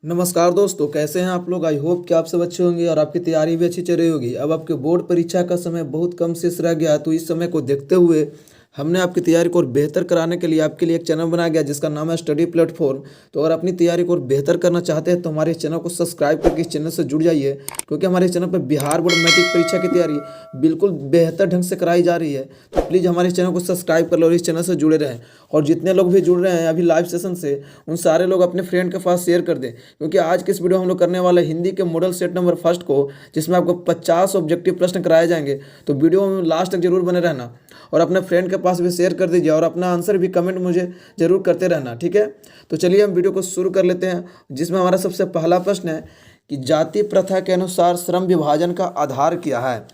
नमस्कार दोस्तों, कैसे हैं आप लोग। आई होप कि आप सब अच्छे होंगे और आपकी तैयारी भी अच्छी चल रही होगी। अब आपके बोर्ड परीक्षा का समय बहुत कम शेष रह गया है, तो इस समय को देखते हुए हमने आपकी तैयारी को और बेहतर कराने के लिए आपके लिए एक चैनल बनाया गया जिसका नाम है स्टडी प्लेटफॉर्म। तो अगर अपनी तैयारी को और बेहतर करना चाहते हैं तो हमारे इस चैनल को सब्सक्राइब करके इस चैनल से जुड़ जाइए, क्योंकि हमारे चैनल पर बिहार बोर्ड मैट्रिक परीक्षा की तैयारी बिल्कुल बेहतर ढंग से कराई जा रही है। तो प्लीज़ हमारे इस चैनल को सब्सक्राइब कर लो और इस चैनल से जुड़े रहें। और जितने लोग भी जुड़ रहे हैं अभी लाइव सेशन से, उन सारे लोग अपने फ्रेंड के पास शेयर कर दें, क्योंकि आज के इस वीडियो हम लोग करने वाले हिंदी के मॉडल सेट नंबर फर्स्ट को, जिसमें आपको 50 ऑब्जेक्टिव प्रश्न कराए जाएंगे। तो वीडियो में लास्ट तक जरूर बने रहना और अपने फ्रेंड के पास भी शेयर कर दीजिए और अपना आंसर भी कमेंट मुझे जरूर करते रहना, ठीक है। तो चलिए हम वीडियो को शुरू कर लेते हैं, जिसमें हमारा सबसे पहला प्रश्न है कि जाति प्रथा के अनुसार श्रम विभाजन का आधार क्या है।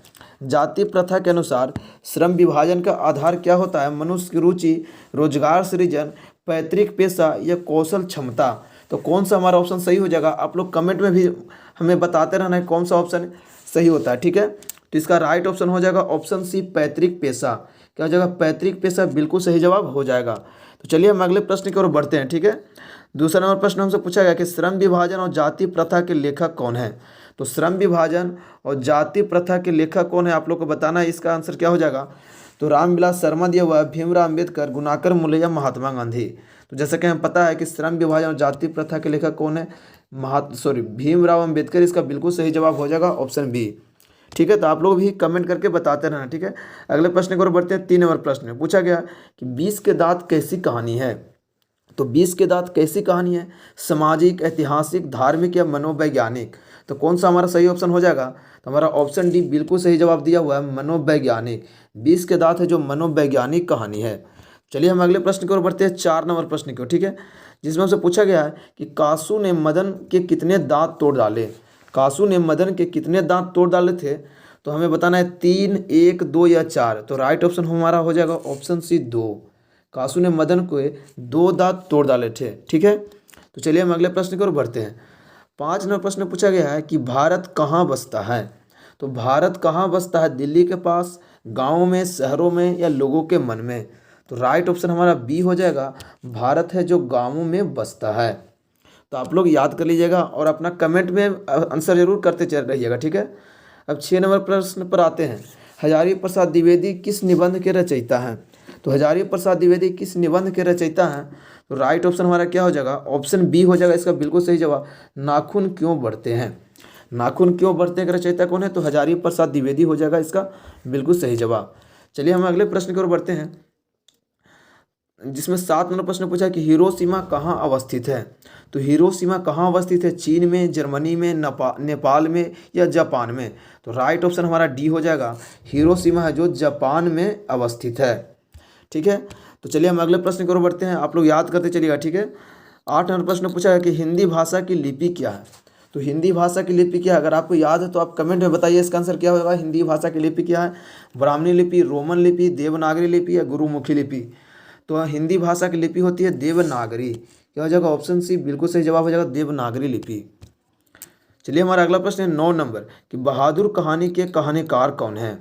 जाति प्रथा के अनुसार श्रम विभाजन का आधार क्या होता है। मनुष्य की रुचि, रोजगार सृजन, पैतृक पेशा या कौशल क्षमता। तो कौन सा हमारा ऑप्शन सही हो जाएगा, आप लोग कमेंट में भी हमें बताते रहना है कौन सा ऑप्शन सही होता है, ठीक है। तो इसका राइट ऑप्शन हो जाएगा ऑप्शन सी, पैतृक पेशा। क्या हो जाएगा, पैतृक पेशा बिल्कुल सही जवाब हो जाएगा। तो चलिए हम अगले प्रश्न की ओर बढ़ते हैं, ठीक है। दूसरा नंबर प्रश्न हमसे पूछा गया कि श्रम विभाजन और जाति प्रथा के लेखक कौन है। तो श्रम विभाजन और जाति प्रथा के लेखक कौन है, आप लोग को बताना है। इसका आंसर क्या हो जाएगा, तो रामविलास शर्मा दिया हुआ है, भीमराव अम्बेडकर, गुणाकर मूल्य या महात्मा गांधी। तो जैसा कि हमें पता है कि श्रम विभाजन और जाति प्रथा के लेखक कौन है, भीमराव अम्बेडकर। इसका बिल्कुल सही जवाब हो जाएगा ऑप्शन बी, ठीक है। तो आप लोग भी कमेंट करके बताते रहना, ठीक है। अगले प्रश्न की ओर बढ़ते हैं। 3 नंबर प्रश्न में पूछा गया कि 20 के दांत कैसी कहानी है। तो 20 के दांत कैसी कहानी है, सामाजिक, ऐतिहासिक, धार्मिक या मनोवैज्ञानिक। तो कौन सा हमारा सही ऑप्शन हो जाएगा, तो हमारा ऑप्शन डी बिल्कुल सही जवाब दिया हुआ है, मनोवैज्ञानिक। 20 के दांत है जो मनोवैज्ञानिक कहानी है। चलिए हम अगले प्रश्न की ओर बढ़ते हैं, 4 नंबर प्रश्न की ओर, ठीक है। जिसमें हमसे पूछा गया है कि कासू ने मदन के कितने दांत तोड़ डाले। कासू ने मदन के कितने दांत तोड़ डाले थे, तो हमें बताना है 3, 1, 2 या 4। तो राइट ऑप्शन हमारा हो जाएगा ऑप्शन सी, 2। कासू ने मदन को 2 दांत तोड़ डाले थे, ठीक है। तो चलिए हम अगले प्रश्न की ओर बढ़ते हैं। 5 नंबर प्रश्न पूछा गया है कि भारत कहाँ बसता है। तो भारत कहाँ बसता है, दिल्ली के पास, गाँव में, शहरों में या लोगों के मन में। तो राइट ऑप्शन हमारा बी हो जाएगा, भारत है जो गाँवों में बसता है। तो आप लोग याद कर लीजिएगा और अपना कमेंट में आंसर जरूर करते चल रहिएगा, ठीक है। अब 6 नंबर प्रश्न पर आते हैं। हजारी प्रसाद द्विवेदी किस निबंध के रचयिता हैं। तो हजारी प्रसाद द्विवेदी किस निबंध के रचयिता हैं। तो राइट ऑप्शन हमारा क्या हो जाएगा, ऑप्शन बी हो जाएगा इसका बिल्कुल सही जवाब, नाखून क्यों बढ़ते हैं। नाखून क्यों बढ़ते हैं का रचयिता कौन है, तो हजारी प्रसाद द्विवेदी हो जाएगा इसका बिल्कुल सही जवाब। चलिए हम अगले प्रश्न की ओर बढ़ते हैं, जिसमें 7 नंबर प्रश्न पूछा कि हिरोशिमा कहाँ अवस्थित है। तो हिरोशिमा कहाँ अवस्थित है, चीन में, जर्मनी में, नेपाल में या जापान में। तो राइट ऑप्शन हमारा डी हो जाएगा, हिरोशिमा है जो जापान में अवस्थित है, ठीक है। तो चलिए हम अगले प्रश्न की ओर बढ़ते हैं, आप लोग याद करते चलिएगा, ठीक है। 8 नंबर प्रश्न पूछा है कि हिंदी भाषा की लिपि क्या है। तो हिंदी भाषा की लिपि क्या है, अगर आपको याद है तो आप कमेंट में बताइए इसका आंसर क्या होगा। हिंदी भाषा की लिपि क्या है, ब्राह्मणी लिपि, रोमन लिपि, देवनागरी लिपि या गुरुमुखी लिपि। तो हिंदी भाषा की लिपि होती है देवनागरी। क्या हो जाएगा, ऑप्शन सी बिल्कुल सही जवाब हो जाएगा, देवनागरी लिपि। चलिए हमारा अगला प्रश्न है 9 नंबर कि बहादुर कहानी के कहानीकार कौन है।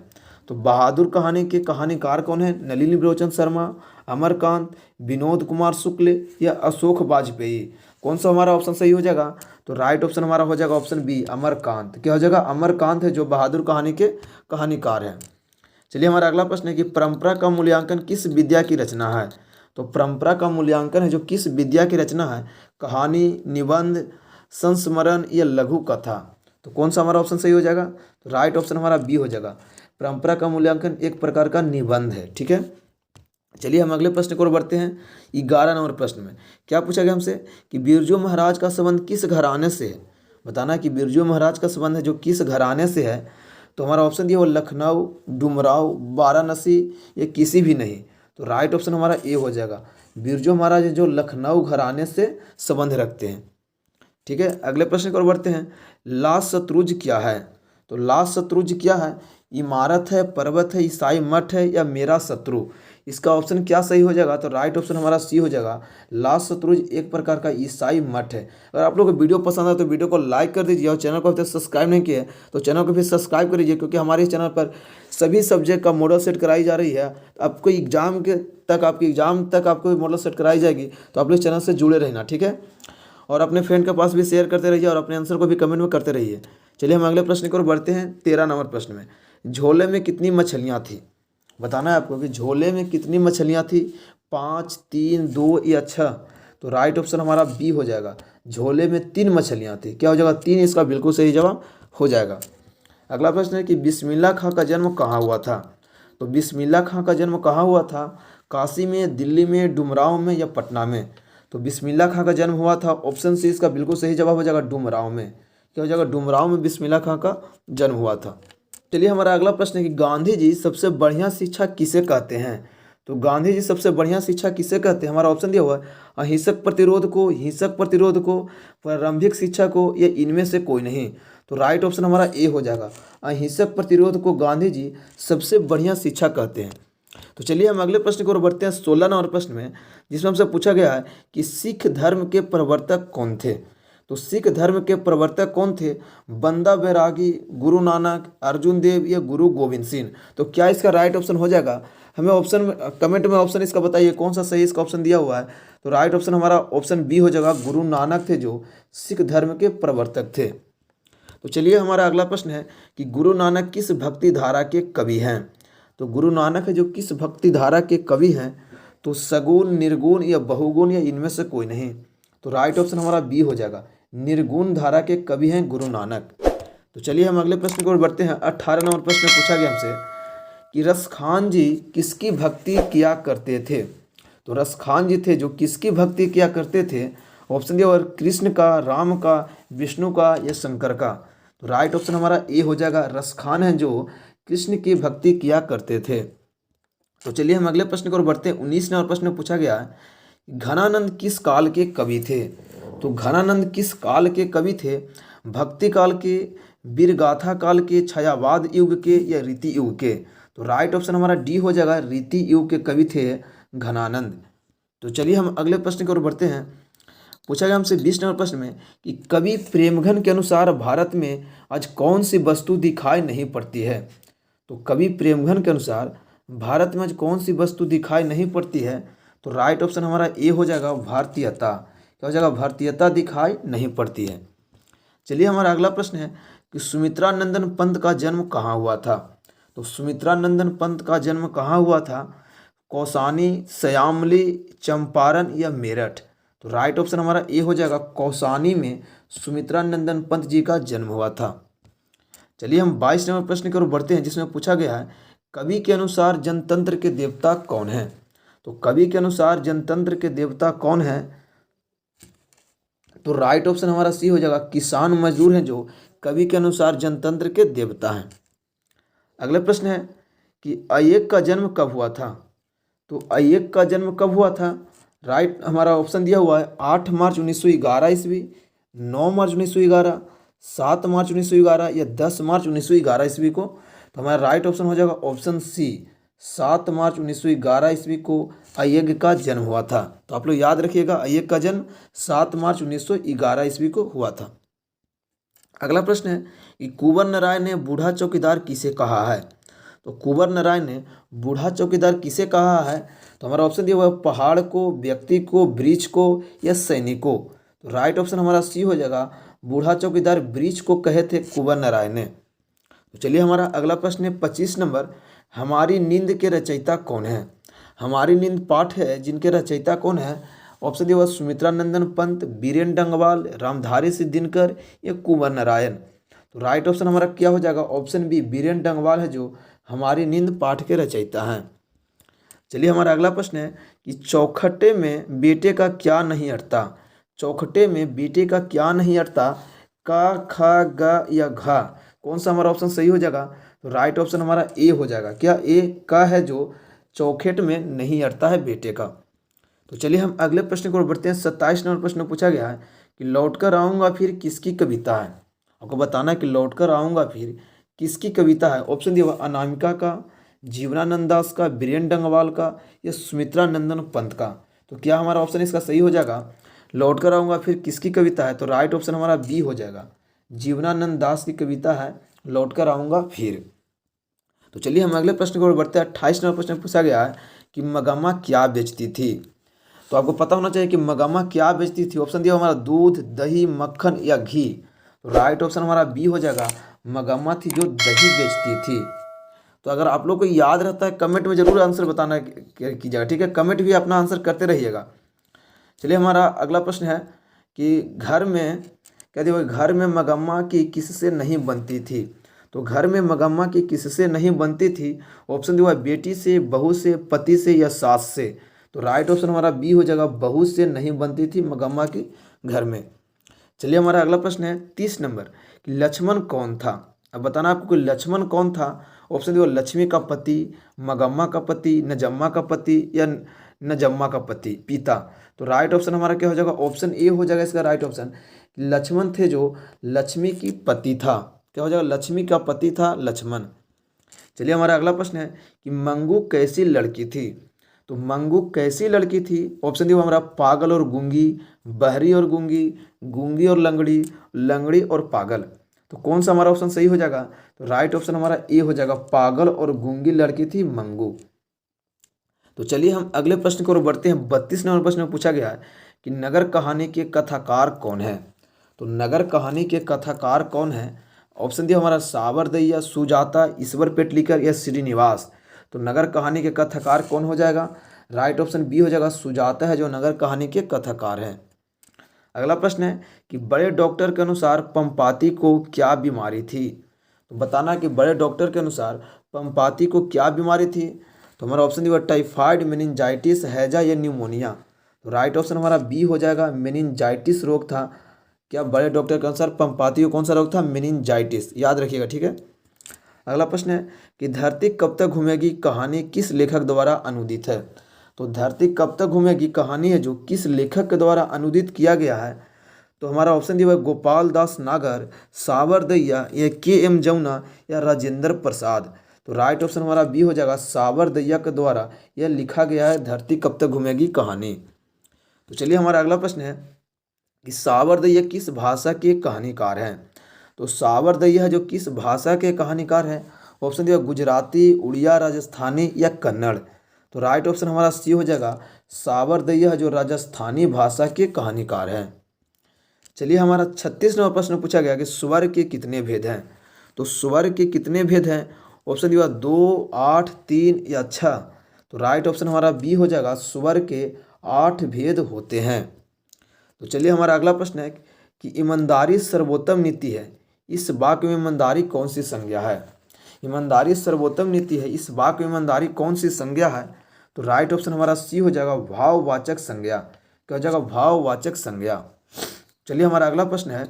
तो बहादुर कहानी के कहानीकार कौन है, नलिनी लोचन शर्मा, अमरकांत, विनोद कुमार शुक्ल या अशोक वाजपेयी। कौन सा हमारा ऑप्शन सही हो जाएगा, तो राइट ऑप्शन हमारा हो जाएगा ऑप्शन बी, अमरकांत। क्या हो जाएगा, अमरकांत है जो बहादुर कहानी के कहानीकार हैं। चलिए हमारा अगला प्रश्न है कि परंपरा का मूल्यांकन किस विद्या की रचना है। तो परंपरा का मूल्यांकन है जो किस विद्या की रचना है, कहानी, निबंध, संस्मरण या लघु कथा। तो कौन सा हमारा ऑप्शन सही हो जाएगा, तो राइट ऑप्शन हमारा बी हो जाएगा, परंपरा का मूल्यांकन एक प्रकार का निबंध है, ठीक है। चलिए हम अगले प्रश्न की ओर बढ़ते हैं। 11 नंबर प्रश्न में क्या पूछा गया हमसे कि बिरजू महाराज का संबंध किस घराने से है। बताना कि बिरजू महाराज का संबंध है जो किस घराने से है। तो हमारा ऑप्शन दिया वो लखनऊ, डुमराव, वाराणसी या किसी भी नहीं। तो राइट ऑप्शन हमारा ए हो जाएगा, बिरजू महाराज जो लखनऊ घराने से संबंध रखते हैं, ठीक है। अगले प्रश्न की ओर बढ़ते हैं। लाल शत्रुंज क्या है। तो लाल शत्रुंज क्या है, इमारत है, पर्वत है, ईसाई मठ है या मेरा शत्रु। इसका ऑप्शन क्या सही हो जाएगा, तो राइट ऑप्शन हमारा सी हो जाएगा, लाल शत्रुंज एक प्रकार का ईसाई मठ है। अगर आप लोगों को वीडियो पसंद आए तो वीडियो को लाइक कर दीजिए और चैनल को अभी तक सब्सक्राइब नहीं किया है तो चैनल को फिर सब्सक्राइब कर लीजिए, क्योंकि हमारे इस चैनल पर सभी सब्जेक्ट का मॉडल सेट कराई जा रही है। आपको एग्जाम तक आपको मॉडल सेट कराई जाएगी, तो आप लोग इस चैनल से जुड़े रहना, ठीक है। और अपने फ्रेंड के पास भी शेयर करते रहिए और अपने आंसर को भी कमेंट में करते रहिए। चलिए हम अगले प्रश्न की ओर बढ़ते हैं। 13 नंबर प्रश्न में, झोले में कितनी मछलियाँ थी? बताना है आपको कि झोले में कितनी मछलियाँ थी, 5, 3, 2 या 6। तो राइट ऑप्शन हमारा बी हो जाएगा, झोले में 3 मछलियाँ थी। क्या हो जाएगा? 3, इसका बिल्कुल सही जवाब हो जाएगा। अगला प्रश्न है कि बिस्मिल्लाह खां का जन्म कहाँ हुआ था? तो बिस्मिल्लाह खां का जन्म कहाँ हुआ था? काशी में, दिल्ली में, डुमरांव में या पटना में? तो बिस्मिल्लाह खां का जन्म हुआ था, ऑप्शन सी इसका बिल्कुल सही जवाब हो जाएगा, डुमरांव में। क्या हो जाएगा? डुमरांव में बिस्मिल्लाह खां का जन्म हुआ था। चलिए हमारा अगला प्रश्न है कि गांधी जी सबसे बढ़िया शिक्षा किसे कहते हैं? तो गांधी जी सबसे बढ़िया शिक्षा किसे कहते हैं? हमारा ऑप्शन दिया हुआ है, अहिंसक प्रतिरोध को, हिंसक प्रतिरोध को, प्रारंभिक शिक्षा को, या इनमें से कोई नहीं। तो राइट ऑप्शन हमारा ए हो जाएगा, अहिंसक प्रतिरोध को गांधी जी सबसे बढ़िया शिक्षा कहते हैं। तो चलिए हम अगले प्रश्न की ओर बढ़ते हैं। 16 नंबर प्रश्न में, जिसमें हमसे पूछा गया है कि सिख धर्म के प्रवर्तक कौन थे? तो सिख धर्म के प्रवर्तक कौन थे? बंदा बैरागी, गुरु नानक, अर्जुन देव या गुरु गोविंद सिंह? तो क्या इसका राइट ऑप्शन हो जाएगा? हमें ऑप्शन कमेंट में ऑप्शन इसका बताइए, कौन सा सही इसका ऑप्शन दिया हुआ है। तो राइट ऑप्शन हमारा ऑप्शन बी हो जाएगा, गुरु नानक थे जो सिख धर्म के प्रवर्तक थे। तो चलिए हमारा अगला प्रश्न है कि गुरु नानक किस भक्ति धारा के कवि हैं? तो गुरु नानक है जो किस भक्ति धारा के कवि हैं? तो सगुण, निर्गुण या बहुगुण या इनमें से कोई नहीं। तो राइट ऑप्शन हमारा बी हो जाएगा, निर्गुण धारा के कवि हैं गुरु नानक। तो चलिए हम अगले प्रश्न की ओर बढ़ते हैं। 18 नंबर प्रश्न में पूछा गया हमसे कि रसखान जी किसकी भक्ति किया करते थे? तो रसखान जी थे जो किसकी भक्ति किया करते थे? ऑप्शन दिया और कृष्ण का, राम का, विष्णु का या शंकर का? तो राइट ऑप्शन हमारा ए हो जाएगा, रसखान है जो कृष्ण की भक्ति किया करते थे। तो चलिए हम अगले प्रश्न की ओर बढ़ते हैं। 19 नंबर प्रश्न में पूछा गया है घनानंद किस काल के कवि थे? तो घनानंद किस काल के कवि थे? भक्ति काल के, वीरगाथा काल के, छायावाद युग के या रीति युग के? तो राइट ऑप्शन हमारा डी हो जाएगा, रीति युग के कवि थे घनानंद। तो चलिए हम अगले प्रश्न की ओर बढ़ते हैं। पूछा गया हमसे 20 नंबर प्रश्न में कि कवि प्रेमघन के अनुसार भारत में आज कौन सी वस्तु दिखाई नहीं पड़ती है? तो कवि प्रेमघन के अनुसार भारत में आज कौन सी वस्तु दिखाई नहीं पड़ती है? तो राइट ऑप्शन हमारा ए हो जाएगा, भारतीयता। क्या हो जाएगा? भारतीयता दिखाई नहीं पड़ती है। चलिए हमारा अगला प्रश्न है कि सुमित्रा नंदन पंत का जन्म कहाँ हुआ था? तो सुमित्रा नंदन पंत का जन्म कहाँ हुआ था? कौसानी, श्यामली, चंपारण या मेरठ? तो राइट ऑप्शन हमारा ए हो जाएगा, कौसानी में सुमित्रा नंदन पंत जी का जन्म हुआ था। चलिए हम 22 नंबर प्रश्न की ओर बढ़ते हैं, जिसमें पूछा गया है कवि के अनुसार जनतंत्र के देवता कौन है? तो कवि के अनुसार जनतंत्र के देवता कौन है? तो राइट ऑप्शन हमारा सी हो जाएगा, किसान मजदूर हैं जो कवि के अनुसार जनतंत्र के देवता हैं। अगला प्रश्न है कि अय्यक का जन्म कब हुआ था? तो अय्यक का जन्म कब हुआ था? राइट हमारा ऑप्शन दिया हुआ है, 8 मार्च 1911 ईस्वी, 9 मार्च 1911, 7 मार्च 1911 या 10 मार्च 1911 ईस्वी को? तो हमारा राइट ऑप्शन हो जाएगा ऑप्शन सी, 7 मार्च 1911 ईस्वी को अय्यक का जन्म हुआ था। तो आप लोग याद रखिएगा, अय्यक का जन्म 7 मार्च 1911 ईस्वी को हुआ था। अगला प्रश्न है कि कुंवर नारायण ने बूढ़ा चौकीदार किसे कहा है? तो कुंवर नारायण ने बूढ़ा चौकीदार किसे कहा है? तो हमारा ऑप्शन दिया हुआ है, पहाड़ को, व्यक्ति को, वृक्ष को या सैनिक को? तो राइट ऑप्शन हमारा सी हो जाएगा, बूढ़ा चौकीदार वृक्ष को कहे थे कुंवर नारायण ने। तो चलिए हमारा अगला प्रश्न है 25 नंबर, हमारी नींद के रचयिता कौन है? हमारी नींद पाठ है जिनके रचयिता कौन है? ऑप्शन दिया हुआ, सुमित्रा नंदन पंत, बीरेन डंगवाल, रामधारी सिंह दिनकर या कुंवर नारायण? तो राइट ऑप्शन हमारा क्या हो जाएगा, ऑप्शन बी, बीरेन डंगवाल है जो हमारी नींद पाठ के रचयिता हैं। चलिए हमारा अगला प्रश्न है कि चौखटे में बेटे का क्या नहीं अटता? चौखटे में बेटे का क्या नहीं अटता? का, खा, ग या घा? कौन सा हमारा ऑप्शन सही हो जाएगा? तो राइट ऑप्शन हमारा ए हो जाएगा, क्या ए का है जो चौखेट में नहीं अटता है बेटे का। तो चलिए हम अगले प्रश्न को बढ़ते हैं। 27 नंबर प्रश्न पूछा गया है कि लौटकर आऊँगा फिर किसकी कविता है? आपको बताना है कि लौटकर आऊँगा फिर किसकी कविता है। ऑप्शन दिया हुआ, अनामिका का, जीवनानंद दास का, बीरेन डंगवाल का या सुमित्रा नंदन पंत का? तो क्या हमारा ऑप्शन इसका सही हो जाएगा, लौटकर आऊँगा फिर किसकी कविता है? तो राइट ऑप्शन हमारा बी हो जाएगा, जीवनानंद दास की कविता है लौटकर आऊँगा फिर। तो चलिए हम अगले प्रश्न को बढ़ते हैं। 28 नंबर प्रश्न पूछा गया है कि मगम्मा क्या बेचती थी? तो आपको पता होना चाहिए कि मगम्मा क्या बेचती थी। ऑप्शन दिया हमारा दूध, दही, मक्खन या घी। तो राइट ऑप्शन हमारा बी हो जाएगा, मगम्मा थी जो दही बेचती थी। तो अगर आप लोग को याद रहता है कमेंट में जरूर आंसर बताना कीजिएगा, ठीक है। कमेंट भी अपना आंसर करते रहिएगा। चलिए हमारा अगला प्रश्न है कि घर में क्या दिया, घर में मगम्मा की किससे नहीं बनती थी। तो घर में मगम्मा की किससे नहीं बनती थी। ऑप्शन दिया बेटी से, बहू से, पति से या सास से। तो राइट ऑप्शन हमारा बी हो जाएगा, बहू से नहीं बनती थी मगम्मा की घर में। चलिए हमारा अगला प्रश्न है 30 नंबर कि लक्ष्मण कौन था। अब बताना आपको कि लक्ष्मण कौन था। ऑप्शन दिया लक्ष्मी का पति, मगम्मा का पति, नजम्मा का पति या नजम्मा का पति पिता। तो राइट ऑप्शन हमारा क्या हो जाएगा, ऑप्शन ए हो जाएगा इसका राइट ऑप्शन। लक्ष्मण थे जो लक्ष्मी की पति था। क्या हो जाएगा, लक्ष्मी का पति था लक्ष्मण। चलिए हमारा अगला प्रश्न है कि मंगू कैसी लड़की थी। तो मंगू कैसी लड़की थी। ऑप्शन दी हमारा पागल और गूंगी, बहरी और गूंगी, गूंगी और लंगड़ी, लंगड़ी और पागल। तो कौन सा हमारा ऑप्शन सही हो जाएगा। तो राइट ऑप्शन हमारा ए हो जाएगा, पागल और गूंगी लड़की थी मंगू। तो चलिए हम अगले प्रश्न की ओर बढ़ते हैं। 32 नंबर प्रश्न में पूछा गया है कि नगर कहानी के कथाकार कौन है। तो नगर कहानी के कथाकार कौन है। ऑप्शन दिया हमारा सावरदैया, सुजाता, ईश्वर पेटलीकर या श्रीनिवास। तो नगर कहानी के कथाकार कौन हो जाएगा। राइट ऑप्शन बी हो जाएगा, सुजाता है जो नगर कहानी के कथाकार हैं। अगला प्रश्न है कि बड़े डॉक्टर के अनुसार पंपाती को क्या बीमारी थी। तो बताना कि बड़े डॉक्टर के अनुसार पंपाती को क्या बीमारी थी। तो हमारा ऑप्शन दिया टाइफाइड, मेनिंजाइटिस, हैजा या न्यूमोनिया। तो राइट ऑप्शन हमारा बी हो जाएगा, मेनिंजाइटिस रोग था। क्या बड़े डॉक्टर के अनुसार पंपाती को कौन सा रोग था, मेनिंजाइटिस। याद रखिएगा, ठीक है। अगला प्रश्न है कि धरती कब तक घूमेगी कहानी किस लेखक द्वारा अनुदित है। तो धरती कब तक घूमेगी कहानी है जो किस लेखक के द्वारा अनुदित किया गया है। तो हमारा ऑप्शन दिया है गोपाल दास नागर, सावरदैया या के.एम. जमुना या राजेंद्र प्रसाद। तो राइट ऑप्शन हमारा बी हो जाएगा, सावरदैया के द्वारा यह लिखा गया है धरती कब तक घूमेगी कहानी। तो चलिए हमारा अगला प्रश्न है कि सावरदैया किस भाषा के कहानीकार हैं। तो सावरदैया जो किस भाषा के कहानीकार हैं। ऑप्शन दिया गुजराती, उड़िया, राजस्थानी या कन्नड़। तो राइट ऑप्शन हमारा सी हो जाएगा, सावरदैया जो राजस्थानी भाषा के कहानीकार हैं। चलिए हमारा 36 नंबर प्रश्न पूछा गया कि स्वर के कितने भेद हैं। तो स्वर के कितने भेद हैं। ऑप्शन दिया 2, 8, 3 या 6। तो राइट ऑप्शन हमारा बी हो जाएगा, स्वर के 8 भेद होते हैं। तो चलिए हमारा अगला प्रश्न है कि ईमानदारी सर्वोत्तम नीति है, इस वाक्य में ईमानदारी कौन सी संज्ञा है। ईमानदारी सर्वोत्तम नीति है, इस वाक्य में ईमानदारी कौन सी संज्ञा है। तो राइट ऑप्शन हमारा सी हो जाएगा, भाववाचक संज्ञा। क्या हो जाएगा, भाववाचक संज्ञा। चलिए हमारा अगला प्रश्न है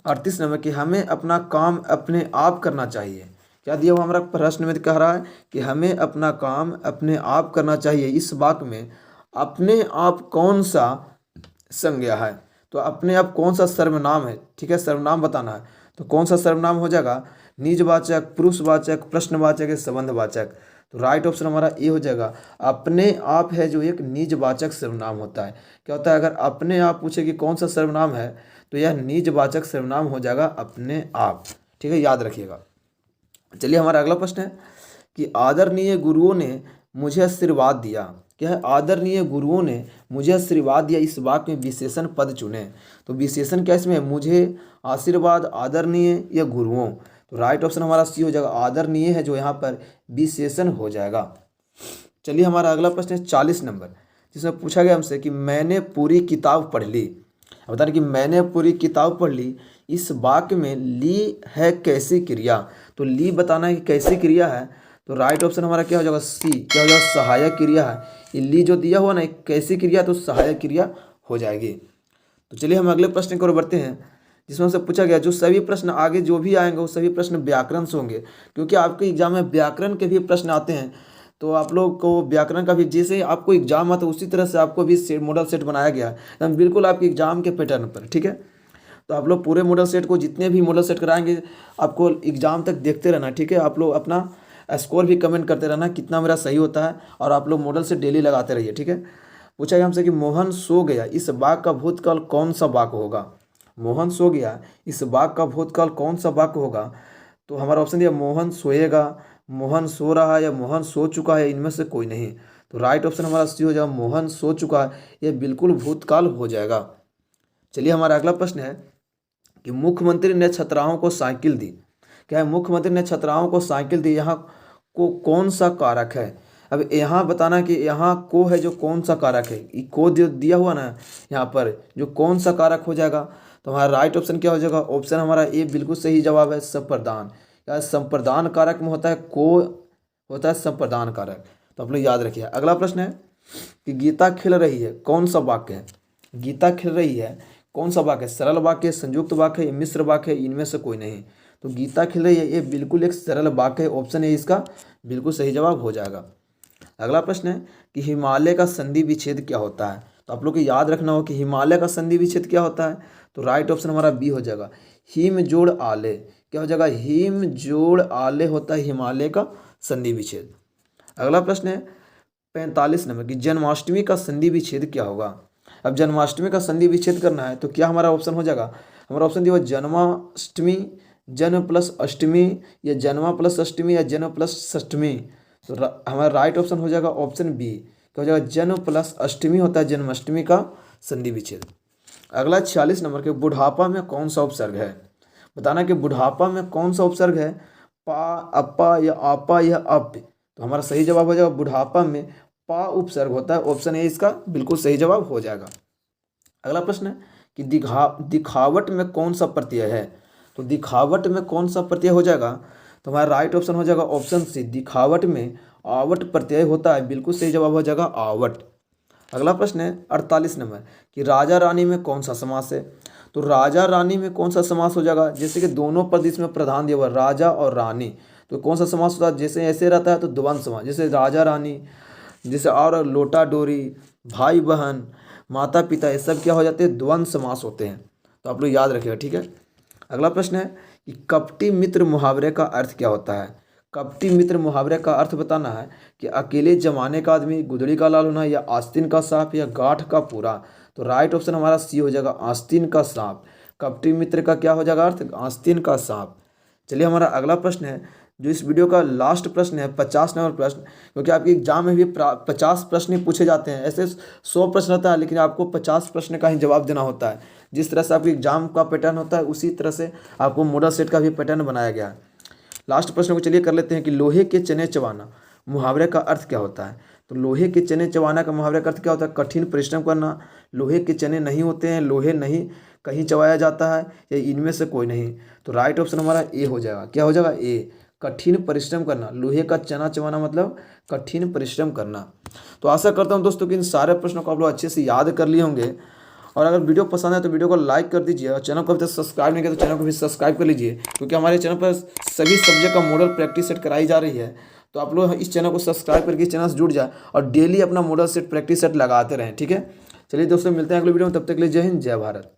38 नंबर कि हमें अपना काम अपने आप करना चाहिए। क्या दिया हुआ हमारा प्रश्न में कह रहा है कि हमें अपना काम अपने आप करना चाहिए, इस वाक्य में अपने आप कौन सा संज्ञा है। तो अपने आप कौन सा सर्वनाम है, ठीक है, सर्वनाम बताना है। तो कौन सा सर्वनाम हो जाएगा, निजवाचक, पुरुषवाचक, प्रश्नवाचक या संबंधवाचक। तो राइट ऑप्शन हमारा ए हो जाएगा, अपने आप है जो एक निजवाचक सर्वनाम होता है। क्या होता है, अगर अपने आप पूछे कि कौन सा सर्वनाम है तो यह निजवाचक सर्वनाम हो जाएगा अपने आप, ठीक है, याद रखिएगा। चलिए हमारा अगला प्रश्न है कि आदरणीय गुरुओं ने मुझे आशीर्वाद दिया। क्या है, आदरणीय गुरुओं ने मुझे आशीर्वाद दिया, इस वाक्य में विशेषण पद चुने। तो विशेषण क्या इसमें है, मुझे, आशीर्वाद, आदरणीय या गुरुओं। तो राइट ऑप्शन हमारा सी हो जाएगा, आदरणीय है जो यहाँ पर विशेषण हो जाएगा। चलिए हमारा अगला प्रश्न है 40 नंबर, जिसमें पूछा गया हमसे कि मैंने पूरी किताब पढ़ ली। अब बता रहे कि मैंने पूरी किताब पढ़ ली, इस वाक्य में ली है कैसी क्रिया। तो ली बताना है कि कैसी क्रिया है। तो राइट ऑप्शन हमारा क्या हो जाएगा, सी। क्या हो जाएगा, सहायक क्रिया है। ये ली जो दिया हुआ ना एक कैसी क्रिया, तो सहायक क्रिया हो जाएगी। तो चलिए हम अगले प्रश्न की ओर बढ़ते हैं, जिसमें से पूछा गया जो सभी प्रश्न आगे जो भी आएंगे वो सभी प्रश्न व्याकरण से होंगे, क्योंकि आपके एग्जाम में व्याकरण के भी प्रश्न आते हैं। तो आप लोग को व्याकरण का भी जैसे आपको एग्जाम आता है उसी तरह से आपको भी मॉडल सेट बनाया गया है, बिल्कुल आपके एग्जाम के पैटर्न पर, ठीक है। तो आप लोग पूरे मॉडल सेट को, जितने भी मॉडल सेट कराएंगे आपको एग्जाम तक देखते रहना, ठीक है। आप लोग अपना स्कोर भी कमेंट करते रहना कितना मेरा सही होता है, और आप लोग मॉडल से डेली लगाते रहिए, ठीक है। पूछा गया हमसे कि मोहन सो गया, इस वाक्य का भूतकाल कौन सा वाक्य होगा। मोहन सो गया, इस वाक्य का भूतकाल कौन सा वाक्य होगा। तो हमारा ऑप्शन दिया मोहन सोएगा, मोहन सो रहा है या मोहन सो चुका है, इनमें से कोई नहीं। तो राइट ऑप्शन हमारा सी हो जाएगा, मोहन सो चुका है, ये बिल्कुल भूतकाल हो जाएगा। चलिए हमारा अगला प्रश्न है कि मुख्यमंत्री ने छात्राओं को साइकिल दी। क्या है, मुख्यमंत्री ने छात्राओं को साइकिल दी, यहाँ को कौन सा कारक है। अब यहाँ बताना कि यहाँ को है जो कौन सा कारक है, ये को जो दिया हुआ ना यहाँ पर जो कौन सा कारक हो जाएगा, तो हमारा राइट ऑप्शन क्या हो जाएगा, ऑप्शन हमारा ए बिल्कुल सही जवाब है, संप्रदान। या संप्रदान कारक में होता है को, होता है संप्रदान कारक, तो आप लोग याद रखिए। अगला प्रश्न है कि गीता खिल रही है, कौन सा वाक्य है। गीता खिल रही है कौन सा वाक्य है, सरल वाक्य, संयुक्त वाक्य, मिश्र वाक्य, इनमें से कोई नहीं। तो गीता खिल रही है ये बिल्कुल एक सरल वाक्य है, ऑप्शन ए इसका बिल्कुल सही जवाब हो जाएगा। अगला प्रश्न है कि हिमालय का संधि विच्छेद क्या होता है। तो आप लोग को याद रखना हो कि हिमालय का संधि विच्छेद क्या होता है, तो राइट ऑप्शन हमारा बी हो जाएगा, हिम जोड़ आले। क्या हो जाएगा, हिम जोड़ आले होता है हिमालय का संधि विच्छेद। अगला प्रश्न है 45 नंबर की जन्माष्टमी का संधि विच्छेद क्या होगा। अब जन्माष्टमी का संधि विच्छेद करना है तो क्या हमारा ऑप्शन हो जाएगा, हमारा ऑप्शन दिया हुआ जन्माष्टमी, जन्म प्लस अष्टमी, या जन्मा प्लस अष्टमी, या जन्म प्लस षष्टमी। तो हमारा राइट ऑप्शन हो जाएगा ऑप्शन बी, क्या हो जाएगा, जन्म प्लस अष्टमी होता है जन्माष्टमी का संधि विच्छेद। अगला 46 नंबर के बुढ़ापा में कौन सा उपसर्ग है। बताना कि बुढ़ापा में कौन सा उपसर्ग है, पा, अपा या आपा या अप। तो हमारा सही जवाब हो जाएगा बुढ़ापा में पा उपसर्ग होता है, ऑप्शन ए इसका बिल्कुल सही जवाब हो जाएगा। अगला प्रश्न है कि दिखावट में कौन सा प्रत्यय है। तो दिखावट में कौन सा प्रत्यय हो जाएगा, तो हमारा राइट ऑप्शन हो जाएगा ऑप्शन सी, दिखावट में आवट प्रत्यय होता है, बिल्कुल सही जवाब हो जाएगा आवट। अगला प्रश्न है 48 नंबर कि राजा रानी में कौन सा समास है। तो राजा रानी में कौन सा समास हो जाएगा, जैसे कि दोनों पद इसमें प्रधान दिया हुआ राजा और रानी, तो कौन सा समास होता है, जैसे ऐसे रहता है तो द्वंद्व समास, जैसे राजा रानी, जैसे और लोटा डोरी, भाई बहन, माता पिता, ये सब क्या हो जाते हैं, द्वंद्व समास होते हैं। तो आप लोग याद रखिएगा, ठीक है। अगला प्रश्न है कि कपटी मित्र मुहावरे का अर्थ क्या होता है। कपटी मित्र मुहावरे का अर्थ बताना है कि अकेले जमाने का आदमी, गुदड़ी का लाल होना, या आस्तीन का सांप, या गांठ का पूरा। तो राइट ऑप्शन हमारा सी हो जाएगा, आस्तीन का सांप। कपटी मित्र का क्या हो जाएगा अर्थ, आस्तीन का सांप। चलिए हमारा अगला प्रश्न है जो इस वीडियो का लास्ट प्रश्न है, 50 नंबर प्रश्न, क्योंकि आपके एग्जाम में भी 50 प्रश्न ही पूछे जाते हैं। ऐसे 100 प्रश्न रहता है लेकिन आपको 50 प्रश्न का ही जवाब देना होता है। जिस तरह से आपके एग्जाम का पैटर्न होता है उसी तरह से आपको मॉडल सेट का भी पैटर्न बनाया गया है। लास्ट प्रश्न को चलिए कर लेते हैं कि लोहे के चने चबाना मुहावरे का अर्थ क्या होता है। तो लोहे के चने चबाना का मुहावरे का अर्थ क्या होता है, कठिन परिश्रम करना, लोहे के चने नहीं होते हैं, लोहे नहीं कहीं चबाया जाता है, या इनमें से कोई नहीं। तो राइट ऑप्शन हमारा ए हो जाएगा, क्या हो जाएगा, ए, कठिन परिश्रम करना। लोहे का चना चबाना मतलब कठिन परिश्रम करना। तो आशा करता हूं दोस्तों कि इन सारे प्रश्नों को आप लोग अच्छे से याद कर लिए होंगे। और अगर वीडियो पसंद है तो वीडियो को लाइक कर दीजिए, और चैनल को अभी तक सब्सक्राइब नहीं किया तो चैनल को भी सब्सक्राइब कर लीजिए, क्योंकि हमारे चैनल पर सभी सब्जेक्ट का मॉडल प्रैक्टिस सेट कराई जा रही है। तो आप लोग इस चैनल को सब्सक्राइब करके इस चैनल से जुड़ जाए और डेली अपना मॉडल सेट प्रैक्टिस सेट लगाते रहें, ठीक है। चलिए दोस्तों, मिलते हैं अगले वीडियो में, तब तक के लिए जय हिंद, जय भारत।